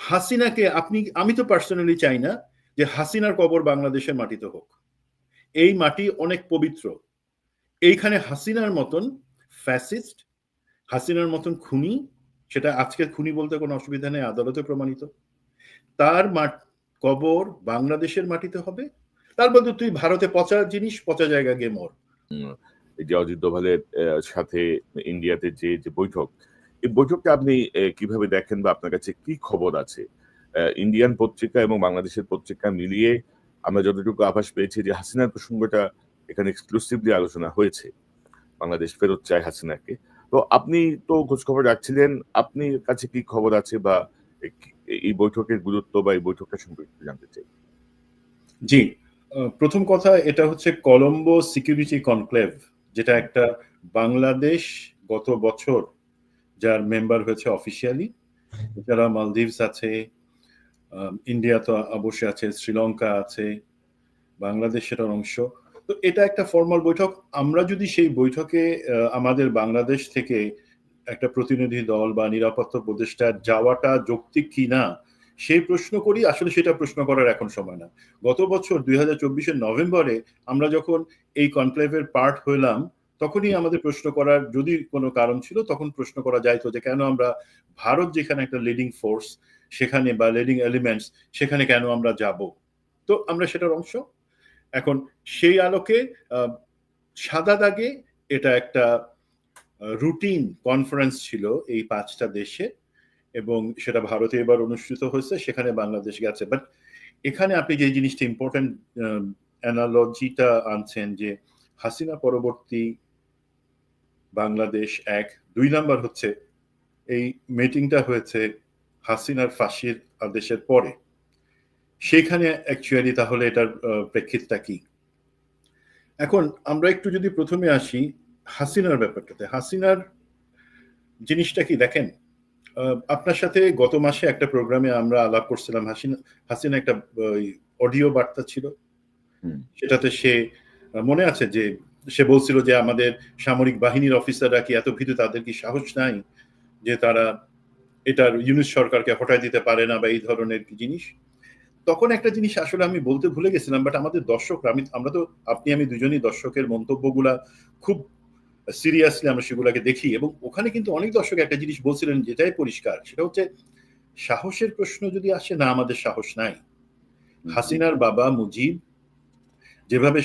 হাসিনাকে আমি তো পার্সোনালি চাই না যে হাসিনার কবর বাংলাদেশের মাটিতে হোক। এই মাটি অনেক পবিত্র। এইখানে হাসিনার মতন ফ্যাসিস্ট, হাসিনার মতন খুনি, সেটা আজকের খুনি বলতে কোনো অসুবিধা নেই, আদালতে প্রমাণিত, তার কবর বাংলাদেশের মাটিতে হবে। তার বলতে তুই ভারতে পচা জিনিস, পচা জায়গা গিয়ে মর। এই যে অজিত দোভালের সাথে ইন্ডিয়াতে যে বৈঠক, এই বৈঠকটা আপনি কিভাবে দেখেন বা আপনার কাছে কি খবর আছে? ইন্ডিয়ান পত্রিকা এবং বাংলাদেশের পত্রিকা মিলিয়ে আমরা যতটুকু আভাস পেয়েছি যে হাসিনার প্রসঙ্গটা এখানে এক্সক্লুসিভলি আলোচনা হয়েছে, বাংলাদেশ ফেরত চায় হাসিনাকে। তো আপনি তো খোঁজ খবর রাখছিলেন, আপনার কাছে কি খবর আছে বা এই বৈঠকের গুরুত্ব বা এই বৈঠকটা সম্পর্কে জানতে চাই। জি, প্রথম কথা, এটা হচ্ছে কলম্বো সিকিউরিটি কনক্লেভ, যেটা একটা বাংলাদেশ গত বছর যার মেম্বার হয়েছে অফিসিয়ালি, যারা মালদ্বীপস আছে, ইন্ডিয়া তো অবশ্যই আছে, শ্রীলঙ্কা আছে, বাংলাদেশের অংশ। তো এটা একটা ফর্মাল বৈঠক। আমরা যদি সেই বৈঠকে আমাদের বাংলাদেশ থেকে একটা প্রতিনিধি দল বা নিরাপত্তা উপদেষ্টা যাওয়াটা যৌক্তিক কি না সেই প্রশ্ন করি, আসলে সেটা প্রশ্ন করার এখন সময় না। গত বছর 2024-এর নভেম্বরে আমরা যখন এই কনক্লেভের পার্ট হইলাম, তখনই আমাদের প্রশ্ন করার যদি কোনো কারণ ছিল, তখন প্রশ্ন করা যাইতো যে কেন আমরা ভারত যেখানে একটা লিডিং ফোর্স সেখানে বা লিডিং এলিমেন্টস সেখানে কেন আমরা যাব। তো আমরা সেটার অংশ। এখন সেই আলোকে সাদা দাগে এটা একটা রুটিন কনফারেন্স ছিল এই 5টা দেশে, এবং সেটা ভারতে এবার অনুষ্ঠিত হয়েছে, সেখানে বাংলাদেশ গেছে। বাট এখানে আপনি যে জিনিসটা ইম্পর্টেন্ট অ্যানালজিটা আনছেন যে হাসিনা পরবর্তী বাংলাদেশ 1, 2 নাম্বার হচ্ছে এই মিটিংটা হয়েছে হাসিনার ফাঁসির আদেশের পরে। সেখানে অ্যাকচুয়ালি তাহলে এটার প্রেক্ষিতটা কি? এখন আমরা একটু যদি প্রথমে আসি হাসিনার ব্যাপারটাতে। হাসিনার জিনিসটা কি দেখেন, আপনার সাথে গত মাসে একটা প্রোগ্রামে আমরা আলাপ করছিলাম। হাসিনা একটা অডিও বার্তা ছিল, সেটাতে সে মনে আছে যে সে বলছিল যে আমাদের সামরিক বাহিনীর অফিসাররা কি এত ভীতু, তাদের কি সাহস নাই যে তারা এটার ইউনিট সরকারকে হটাই দিতে পারে না, বা এই ধরনের কি জিনিস। তখন একটা জিনিস আসলে আমি বলতে ভুলে গেছিলাম, বাট আমাদের দর্শকরা, আমরা তো আমি দুজনই দর্শকের মন্তব্যগুলা খুব সিরিয়াসলি আমরা সেগুলাকে দেখি, এবং ওখানে কিন্তু অনেক দর্শক একটা জিনিস বলছিলেন যেটাই পরিষ্কার, সেটা হচ্ছে সাহসের প্রশ্ন যদি আসে না, আমাদের সাহস নাই। হাসিনার বাবা মুজিব যেভাবে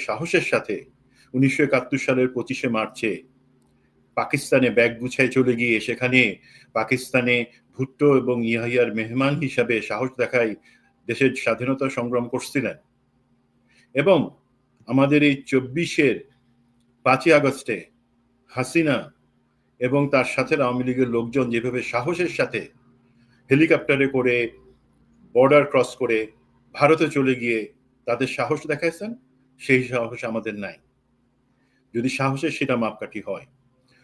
সাহসের সাথে 1971 সালের 25শে মার্চে পাকিস্তানে ব্যাগ গুছায় চলে গিয়ে সেখানে পাকিস্তানে ভুট্টো এবং ইয়াহিয়ার মেহমান হিসাবে সাহস দেখায় দেশের স্বাধীনতা সংগ্রাম করছিলেন, এবং আমাদের এই 24-এর 5ই আগস্টে হাসিনা এবং তার সাথে আওয়ামী লীগের লোকজন যেভাবে সাহসের সাথে হেলিকপ্টারে করে বর্ডার ক্রস করে ভারতে চলে গিয়ে তাদের সাহস দেখাইছেন, সেই সাহস আমাদের নাই, যদি সাহসের সেটা মাপকাঠি হয়।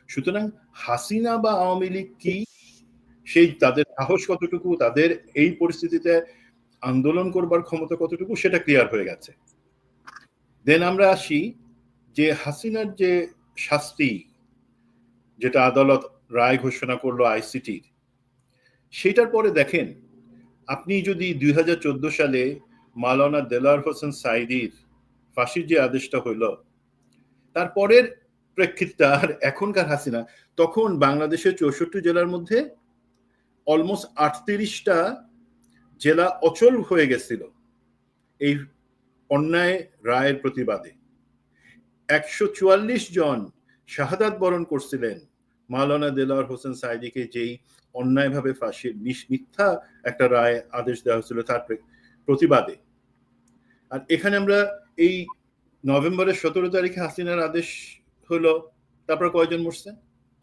সুতরাং হাসিনা বা আওয়ামী লীগ কি, সেই তাদের সাহস কতটুকু, তাদের এই পরিস্থিতিতে আন্দোলন করবার ক্ষমতা কতটুকু, সেটা ক্লিয়ার হয়ে গেছে। দেন আমরা আসি যে হাসিনার যে শাস্তি, যেটা আদালত রায় ঘোষণা করলো আইসিটির, সেটার পরে দেখেন আপনি যদি 2014 সালে মাওলানা দেলাওয়ার হোসেন সাঈদীর ফাঁসির যে আদেশটা হইল, তারপরের প্রেক্ষিতটা আর এখনকার হাসিনা, তখন বাংলাদেশের 64 জেলার মধ্যে অলমোস্ট 38টা জেলা অচল হয়ে গেছিল এই অন্যায় রায়ের প্রতিবাদে। 144 জন শাহাদাত বরণ করছিলেন মাওলানা দেলাওয়ার হোসেন সাঈদীকে যেই অন্যায়ভাবে ফাঁসির মিথ্যা একটা রায় আদেশ দেওয়া হয়েছিল তার প্রতিবাদে। আর এখানে আমরা এই নভেম্বরের 17 তারিখে হাসিনার আদেশ হলো, তারপর কয়জন মরছে,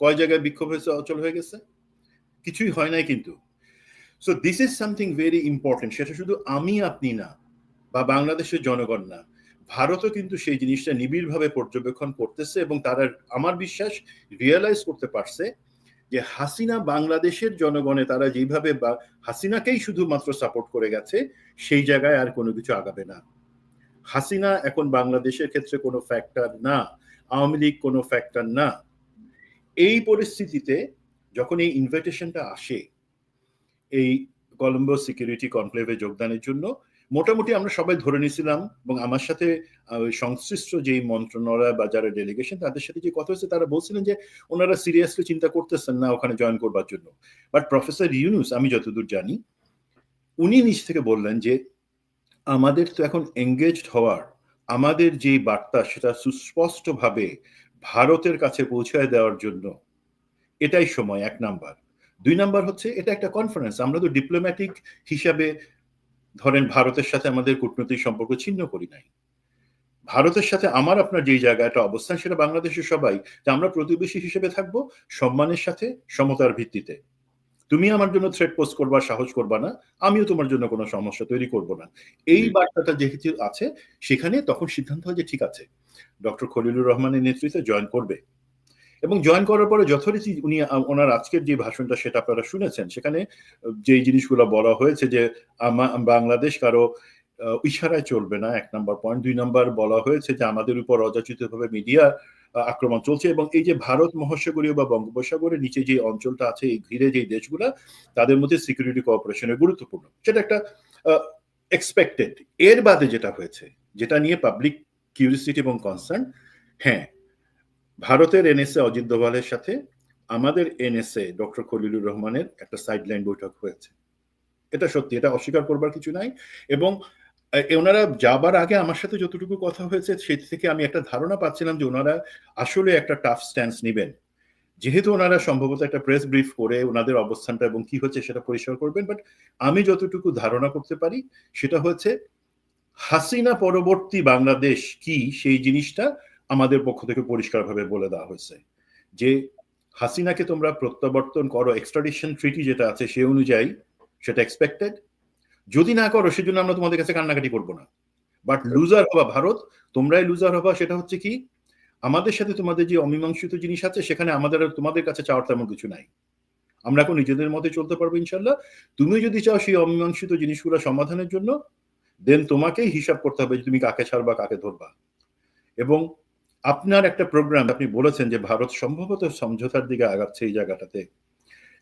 কয় জায়গায় বিক্ষোভ হয়েছে, অচল হয়ে গেছে, কিছুই হয় নাই কিন্তু। So this is something very important. সেটা শুধু আমি আপনি না, বা বাংলাদেশের জনগণ না, ভারতও কিন্তু সেই জিনিসটা নিবিড়ভাবে পর্যবেক্ষণ করতেছে, এবং তারা আমার বিশ্বাস রিয়েলাইজ করতে পারছে যে হাসিনা বাংলাদেশের জনগণে তারা যেভাবে হাসিনাকেই শুধুমাত্র সাপোর্ট করে গেছে, সেই জায়গায় আর কোনো কিছু আগাবে না। হাসিনা এখন বাংলাদেশের ক্ষেত্রে কোনো ফ্যাক্টর না, আওয়ামী লীগ কোনো ফ্যাক্টর না। এই পরিস্থিতিতে যখন এই ইনভিটেশনটা আসে, এই কলম্বো সিকিউরিটি কনক্লেভে যোগদানের জন্য মোটামুটি আমরা সবাই ধরে নিয়েছিলাম, এবং আমার সাথে সংশ্লিষ্ট যেই মন্ত্রণালয় বা যারা ডেলিগেশন তাদের সাথে যে কথা হচ্ছে তারা বলছিলেন যে ওনারা সিরিয়াসলি চিন্তা করতেছেন না ওখানে জয়েন করবার জন্য। বাট প্রফেসর ইউনুস, আমি যতদূর জানি, উনি নিজ থেকে বললেন যে আমাদের তো এখন এঙ্গেজড হওয়ার, আমাদের যে বার্তা সেটা সুস্পষ্টভাবে ভারতের কাছে পৌঁছায় দেওয়ার জন্য এটাই সময়, 1 নাম্বার। 2 নাম্বার হচ্ছে এটা একটা কনফারেন্স, আমরা তো ডিপ্লোম্যাটিক হিসাবে ধরেন ভারতের সাথে আমাদের কূটনৈতিক সম্পর্ক ছিন্ন করি নাই। ভারতের সাথে আমার আপনার যেই জায়গাটা অবস্থান সেটা বাংলাদেশের সবাই, যে আমরা প্রতিবেশী হিসেবে থাকবো সম্মানের সাথে, সমতার ভিত্তিতে। তুমি আমার জন্য থ্রেট পোস্ট করবা, সাহস করবা না, আমিও তোমার জন্য কোনো সমস্যা তৈরি করব না। এই বার্তাটা যেহেতু আছে সেখানে তখন সিদ্ধান্ত হয় যে ঠিক আছে, ডক্টর খলিলুর রহমানের নেতৃত্বে জয়েন করবে। এবং জয়েন করার পরে যথারীতি উনি ওনার আজকের যে ভাষণটা সেটা আপনারা শুনেছেন, সেখানে যে জিনিসগুলো বলা হয়েছে যে বাংলাদেশ কারো ইশারায় চলবে না, 1 নাম্বার পয়েন্ট। 2 নাম্বার বলা হয়েছে যে আমাদের উপর অযাচিতভাবে মিডিয়া আক্রমণ চলছে, এবং এই যে ভারত মহাসাগরীয় বা বঙ্গোপসাগরের নিচে যে অঞ্চলটা আছে, এই ঘিরে যে দেশগুলা, তাদের মধ্যে সিকিউরিটি কোঅপারেশনের গুরুত্বপূর্ণ, সেটা একটা এক্সপেক্টেড। এর বাদে যেটা হয়েছে, যেটা নিয়ে পাবলিক কিউরিসিটি এবং কনসার্ন, হ্যাঁ, ভারতের এনএসএ অজিত দোভালের সাথে আমাদের এনএসএ ডক্টর খলিলুর রহমানের একটা সাইডলাইন বৈঠক হয়েছে। এটা সত্যি, এটা অস্বীকার করবার কিছু নাই। এবং ওনারা যাবার আগে আমার সাথে যতটুকু কথা হয়েছে সেই থেকে আমি একটা ধারণা পাচ্ছিলাম যে ওনারা আসলে একটা টাফ স্ট্যান্স নেবেন, যেহেতু ওনারা সম্ভবত একটা প্রেস ব্রিফ করে ওনাদের অবস্থানটা এবং কি হচ্ছে সেটা পরিষ্কার করবেন। বাট আমি যতটুকু ধারণা করতে পারি সেটা হচ্ছে হাসিনা পরবর্তী বাংলাদেশ কি, সেই জিনিসটা আমাদের পক্ষ থেকে পরিষ্কারভাবে বলে দেওয়া হয়েছে যে হাসিনাকে তোমরা প্রত্যাবর্তন করো, এক্সট্রাডিশন ট্রিটি যেটা আছে সে অনুযায়ী, সেটা এক্সপেক্টেড। যদি না করো সেজন্য আমরা তোমাদের কাছে কান্নাকাটি করবো না, বাট লুজার হবা ভারত, তোমরাই লুজার হবা। সেটা হচ্ছে কি, আমাদের সাথে তোমাদের যে অমীমাংসিত জিনিস আছে সেখানে আমাদের তোমাদের কাছে চাওয়ার তেমন কিছু নাই, আমরা এখন নিজেদের মধ্যে চলতে পারবো ইনশাল্লাহ। তুমি যদি চাও সেই অমীমাংসিত জিনিসগুলো সমাধানের জন্য, দেন তোমাকেই হিসাব করতে হবে যে তুমি কাকে ছাড়বা, কাকে ধরবা। এবং আপনার একটা প্রোগ্রাম, আপনি বলেছেন যে ভারত সম্ভবত সমঝোতার দিকে আগাচ্ছে এই জায়গাটাতে,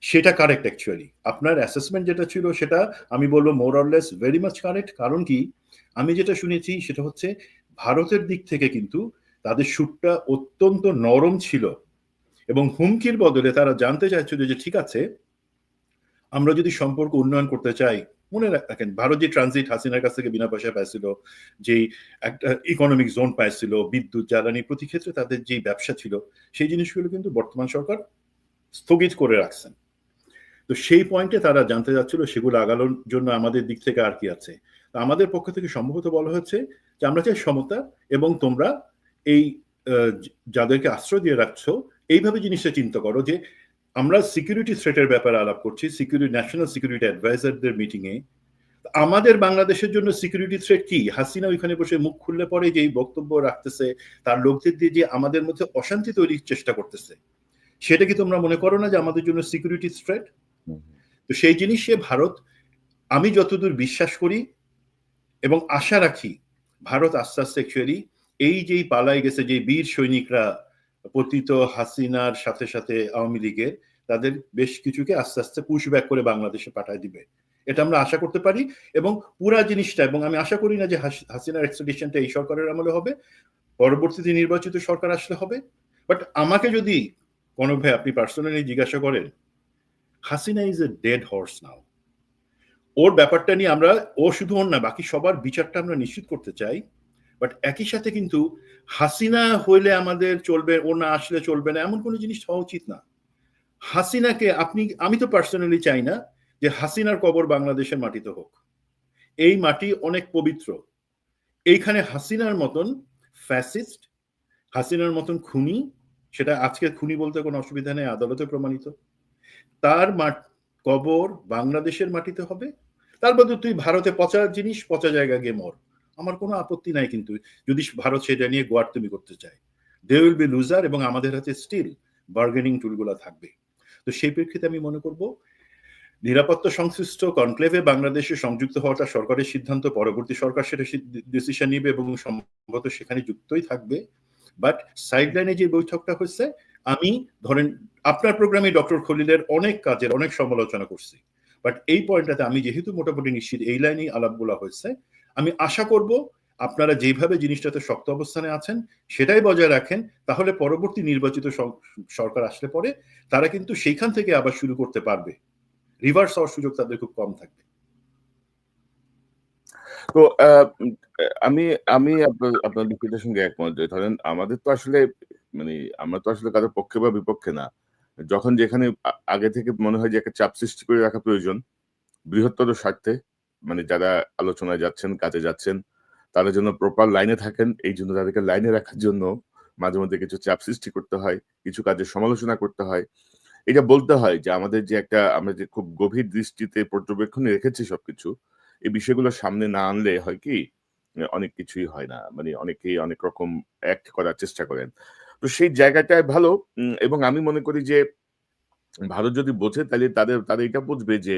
সেটা কারেক্ট। অ্যাকচুয়ালি আপনার অ্যাসেসমেন্ট যেটা ছিল সেটা আমি বলবো more or less very much correct. কারণ কি, আমি যেটা শুনেছি সেটা হচ্ছে ভারতের দিক থেকে কিন্তু তাদের সুরটা অত্যন্ত নরম ছিল, এবং হুমকির বদলে তারা জানতে চাইছিল যে ঠিক আছে, আমরা যদি সম্পর্ক উন্নয়ন করতে চাই, মনে রাখেন ভারত যে ট্রানজিট হাসিনার কাছ থেকে বিনা পয়সায় পাইছিল, যেই একটা ইকোনমিক জোন পাইছিল, বিদ্যুৎ, জ্বালানি, প্রতি ক্ষেত্রে তাদের যে ব্যবসা ছিল, সেই জিনিসগুলো কিন্তু বর্তমান সরকার স্থগিত করে রাখছেন। তো সেই পয়েন্টে তারা জানতে যাচ্ছিল সেগুলো আগানোর জন্য আমাদের দিক থেকে আর কি আছে। আমাদের পক্ষ থেকে সম্ভবত বলা হচ্ছে যে আমরা চাই সমতা, এবং তোমরা এই যাদেরকে আশ্রয় দিয়ে রাখছো এইভাবে জিনিসটা চিন্তা করো যে আমরা সিকিউরিটি থ্রেটের ব্যাপারে আলাপ করছি, সিকিউরিটি ন্যাশনাল সিকিউরিটি অ্যাডভাইজারদের মিটিং এ। আমাদের বাংলাদেশের জন্য সিকিউরিটি থ্রেট কি? হাসিনা ওইখানে বসে মুখ খুললে পরে যে বক্তব্য রাখতেছে, তার লোকদের দিয়ে যে আমাদের মধ্যে অশান্তি তৈরির চেষ্টা করতেছে, সেটা কি তোমরা মনে করো না যে আমাদের জন্য সিকিউরিটি থ্রেট? তো সেই জিনিসে ভারত, আমি যতদূর বিশ্বাস করি এবং আশা রাখি, ভারত আস্তে আস্তে অ্যাকচুয়ালি এই যেই পালাই গেছে যে বীর সৈনিকরা পতিত হাসিনার সাথে সাথে আওয়ামী লীগের, তাদের বেশ কিছুকে আস্তে আস্তে পুশব্যাক করে বাংলাদেশে পাঠায় দিবে, এটা আমরা আশা করতে পারি। এবং পুরা জিনিসটা, এবং আমি আশা করি না যে হাসিনার এক্সট্রাডিশনটা এই সরকারের আমলে হবে, পরবর্তীতে নির্বাচিত সরকার আসলে হবে। বাট আমাকে যদি কোনো ভাই আপনি পার্সোনালি জিজ্ঞাসা করেন, Hasina is a dead horse now. ওর ব্যাপারটা নিয়ে আমরা, ও শুধু ওর না, বাকি সবার বিচারটা আমরা নিশ্চিত করতে চাই। বাট একই সাথে কিন্তু হাসিনা হইলে আমাদের চলবে, ও না আসলে চলবে না, এমন কোনো জিনিস হওয়া উচিত না। হাসিনাকে আমি তো পার্সোনালি চাই না যে হাসিনার কবর বাংলাদেশের মাটিতে হোক। এই মাটি অনেক পবিত্র। এইখানে হাসিনার মতন ফ্যাসিস্ট, হাসিনার মতন খুনি, সেটা আজকে খুনি বলতে কোনো অসুবিধা নেই, আদালতে প্রমাণিত, তার কবর বাংলাদেশের মাটিতে হবে। তার মধ্যে তুই ভারতে পচা জিনিস, পচা জায়গা গিয়ে মর, আমার কোনো আপত্তি নাই। কিন্তু যদি ভারত সেটা নিয়ে গোয়ার তুমি করতে চায়, দে উইল বি লুজার, এবং আমাদের হাতে স্টিল বার্গেনিং টুলগুলো থাকবে। তো সেই প্রেক্ষিতে আমি মনে করব নিরাপত্তা সংশ্লিষ্ট কনক্লেভে বাংলাদেশে সংযুক্ত হওয়াটা সরকারের সিদ্ধান্ত, পরবর্তী সরকার সেটা ডিসিশন নিবে এবং সম্ভবত সেখানে যুক্তই থাকবে। বাট সাইডলাইনে যে বৈঠকটা হচ্ছে, আমি ধরেন আপনার প্রোগ্রামে ডক্টর খলিলের অনেক কাজের অনেক সমালোচনা করছি, বাট এই পয়েন্টটাতে আমি যেহেতু মোটামুটি নিশ্চিত এই লাইনেই আলাপগুলো হয়েছে, আমি আশা করব আপনারা যেভাবে জিনিসটাতে শক্ত অবস্থানে আছেন সেটাই বজায় রাখেন, তাহলে পরবর্তী নির্বাচিত সরকার আসলে পরে তারা কিন্তু সেইখান থেকে আবার শুরু করতে পারবে, রিভার্স হওয়ার সুযোগ তাদের খুব কম থাকবে। তো আমি আমি আপনার লিখিতের সঙ্গে একমত যে ধরেন আমাদের তো আসলে মানে আমরা তো আসলে কারো পক্ষে বা বিপক্ষে না। যখন যেখানে আগে থেকে মনে হয় যে একটা চাপ সৃষ্টি করে রাখা প্রয়োজন বৃহত্তর স্বার্থে, মানে যারা আলোচনায় যাচ্ছেন, কাজে যাচ্ছেন, তারা যেন প্রপার লাইনে থাকেন। এইজন্য তাদেরকে লাইনে রাখার জন্য মাঝে মধ্যে কিছু চাপ সৃষ্টি করতে হয়, কিছু কাজের সমালোচনা করতে হয়। এটা বলতে হয় যে আমাদের যে একটা আমরা যে খুব গভীর দৃষ্টিতে পর্যবেক্ষণে রেখেছি সবকিছু, এই বিষয়গুলো সামনে না আনলে হয় কি অনেক কিছুই হয় না। মানে অনেকেই অনেক রকম অ্যাক্ট করার চেষ্টা করেন। তো সেই জায়গাটায় ভালো এবং আমি মনে করি যে ভারত যদি বোঝে তাহলে তারা এটা বুঝবে যে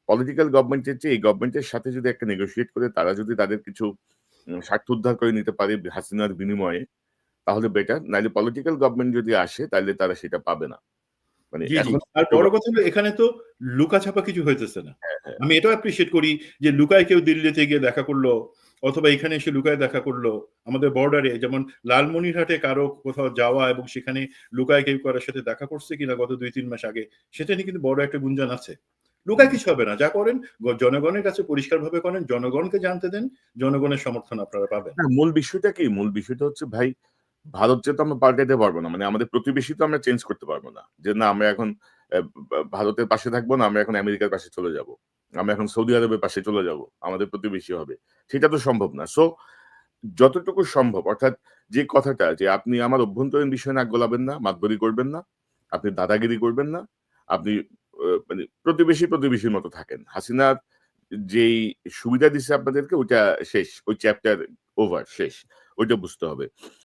পলিটিক্যাল গভর্নমেন্টের চেয়ে এই গভর্নমেন্টের সাথে যদি একটা নেগোশিয়েট করে তারা যদি তাদের কিছু স্বার্থ উদ্ধার করে নিতে পারে হাসিনার বিনিময়ে তাহলে বেটার। নাইলে পলিটিক্যাল গভর্নমেন্ট যদি আসে তাহলে তারা সেটা পাবে না। মানে জি, জি। এখন আর বড় কথা হলো এখানে তো লুকাছাপা কিছু হইতেছে না। হ্যাঁ, হ্যাঁ। আমি এটাও অ্যাপ্রিশিয়েট করি যে লুকায় কেউ দিল্লিতে গিয়ে দেখা করলো অথবা এখানে এসে লুকায় দেখা করলো। আমাদের বর্ডারে যেমন লালমনিরহাটে কারো কোথাও যাওয়া এবং সেখানে লুকায় কেউ কারোর সাথে দেখা করছে কিনা গত ২-৩ মাস আগে, সেটা নিয়ে কিন্তু বড় একটা গুঞ্জন আছে। লুকায় কিছু হবে না। যা করেন জনগণের কাছে পরিষ্কারভাবে করেন, জনগণকে জানতে দেন, জনগণের সমর্থন আপনারা পাবেন। না, মূল বিষয়টা কি? মূল বিষয়টা হচ্ছে ভাই ভারত যেহেতু আমরা পাল্টাইতে পারব না। মানে আমাদের প্রতিবেশী তো আমরা চেঞ্জ করতে পারব না। যে না আমরা এখন ভারতের পাশে থাকবো না, আমরা এখন আমেরিকার পাশে চলে যাব। আমরা এখন সৌদি আরবের পাশে চলে যাব। আমাদের প্রতিবেশী হবে। সেটা তো সম্ভব না। সো যতটুকু সম্ভব অর্থাৎ যে কথাটা যে আপনি আমার অভ্যন্তরীণ বিষয়ে নাক গলাবেন না, মাতবরি করবেন না, আপনি দাদাগিরি করবেন না, আপনি মানে প্রতিবেশীর মতো থাকেন। হাসিনার যেই সুবিধা দিছে আপনাদেরকে ওইটা শেষ। ওই চ্যাপ্টার ওভার শেষ। ওইটা বুঝতে হবে।